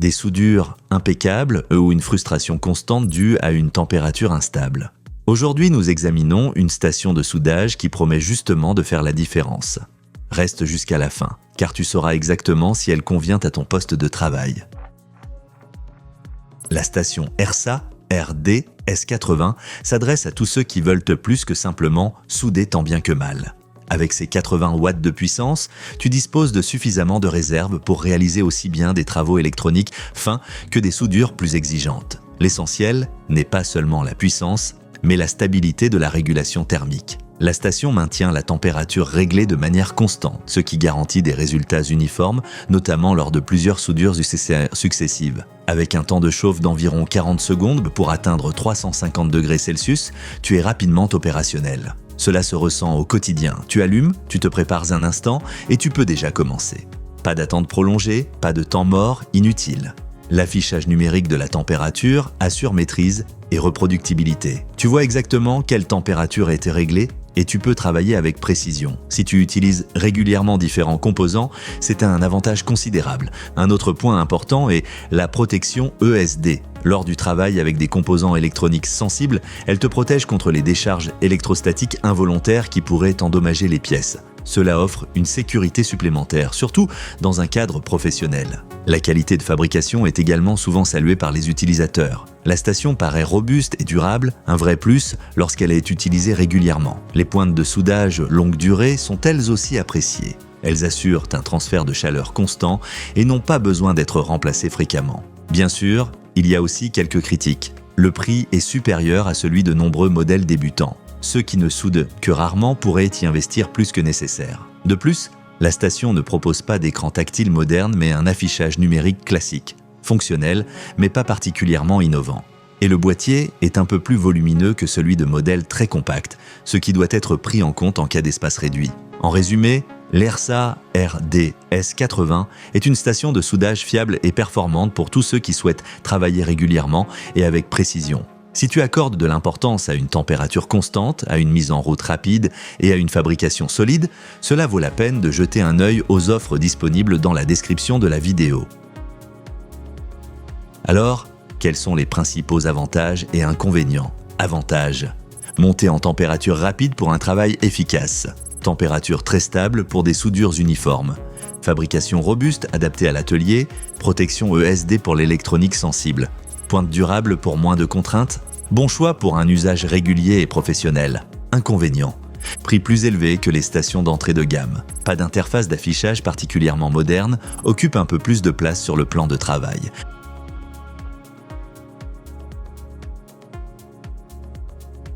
des soudures impeccables ou une frustration constante due à une température instable. Aujourd'hui, nous examinons une station de soudage qui promet justement de faire la différence. Reste jusqu'à la fin, car tu sauras exactement si elle convient à ton poste de travail. La station RSA RD S80 s'adresse à tous ceux qui veulent plus que simplement souder tant bien que mal. Avec ses 80 watts de puissance, tu disposes de suffisamment de réserve pour réaliser aussi bien des travaux électroniques fins que des soudures plus exigeantes. L'essentiel n'est pas seulement la puissance, mais la stabilité de la régulation thermique. La station maintient la température réglée de manière constante, ce qui garantit des résultats uniformes, notamment lors de plusieurs soudures successives. Avec un temps de chauffe d'environ 40 secondes pour atteindre 350 degrés Celsius, tu es rapidement opérationnel. Cela se ressent au quotidien. Tu allumes, tu te prépares un instant et tu peux déjà commencer. Pas d'attente prolongée, pas de temps mort inutile. L'affichage numérique de la température assure maîtrise et reproductibilité. Tu vois exactement quelle température a été réglée et tu peux travailler avec précision. Si tu utilises régulièrement différents composants, c'est un avantage considérable. Un autre point important est la protection ESD. Lors du travail avec des composants électroniques sensibles, elle te protège contre les décharges électrostatiques involontaires qui pourraient endommager les pièces. Cela offre une sécurité supplémentaire, surtout dans un cadre professionnel. La qualité de fabrication est également souvent saluée par les utilisateurs. La station paraît robuste et durable, un vrai plus lorsqu'elle est utilisée régulièrement. Les pointes de soudage longue durée sont elles aussi appréciées. Elles assurent un transfert de chaleur constant et n'ont pas besoin d'être remplacées fréquemment. Bien sûr, il y a aussi quelques critiques. Le prix est supérieur à celui de nombreux modèles débutants. Ceux qui ne soudent que rarement pourraient y investir plus que nécessaire. De plus, la station ne propose pas d'écran tactile moderne mais un affichage numérique classique, fonctionnel mais pas particulièrement innovant. Et le boîtier est un peu plus volumineux que celui de modèles très compacts, ce qui doit être pris en compte en cas d'espace réduit. En résumé, l'ERSA RD S80 est une station de soudage fiable et performante pour tous ceux qui souhaitent travailler régulièrement et avec précision. Si tu accordes de l'importance à une température constante, à une mise en route rapide et à une fabrication solide, cela vaut la peine de jeter un œil aux offres disponibles dans la description de la vidéo. Alors, quels sont les principaux avantages et inconvénients? Avantages: montée en température rapide pour un travail efficace. Température très stable pour des soudures uniformes. Fabrication robuste adaptée à l'atelier. Protection ESD pour l'électronique sensible. Pointe durable pour moins de contraintes. Bon choix pour un usage régulier et professionnel. Inconvénients: prix plus élevé que les stations d'entrée de gamme. Pas d'interface d'affichage particulièrement moderne, occupe un peu plus de place sur le plan de travail.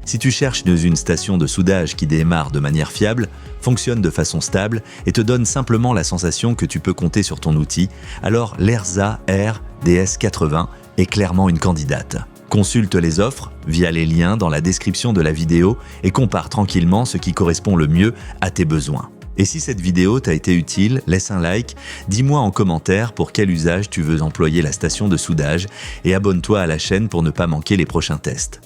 Si tu cherches une station de soudage qui démarre de manière fiable, fonctionne de façon stable et te donne simplement la sensation que tu peux compter sur ton outil, alors l'ERSA RDS80 est clairement une candidate. Consulte les offres via les liens dans la description de la vidéo et compare tranquillement ce qui correspond le mieux à tes besoins. Et si cette vidéo t'a été utile, laisse un like, dis-moi en commentaire pour quel usage tu veux employer la station de soudage et abonne-toi à la chaîne pour ne pas manquer les prochains tests.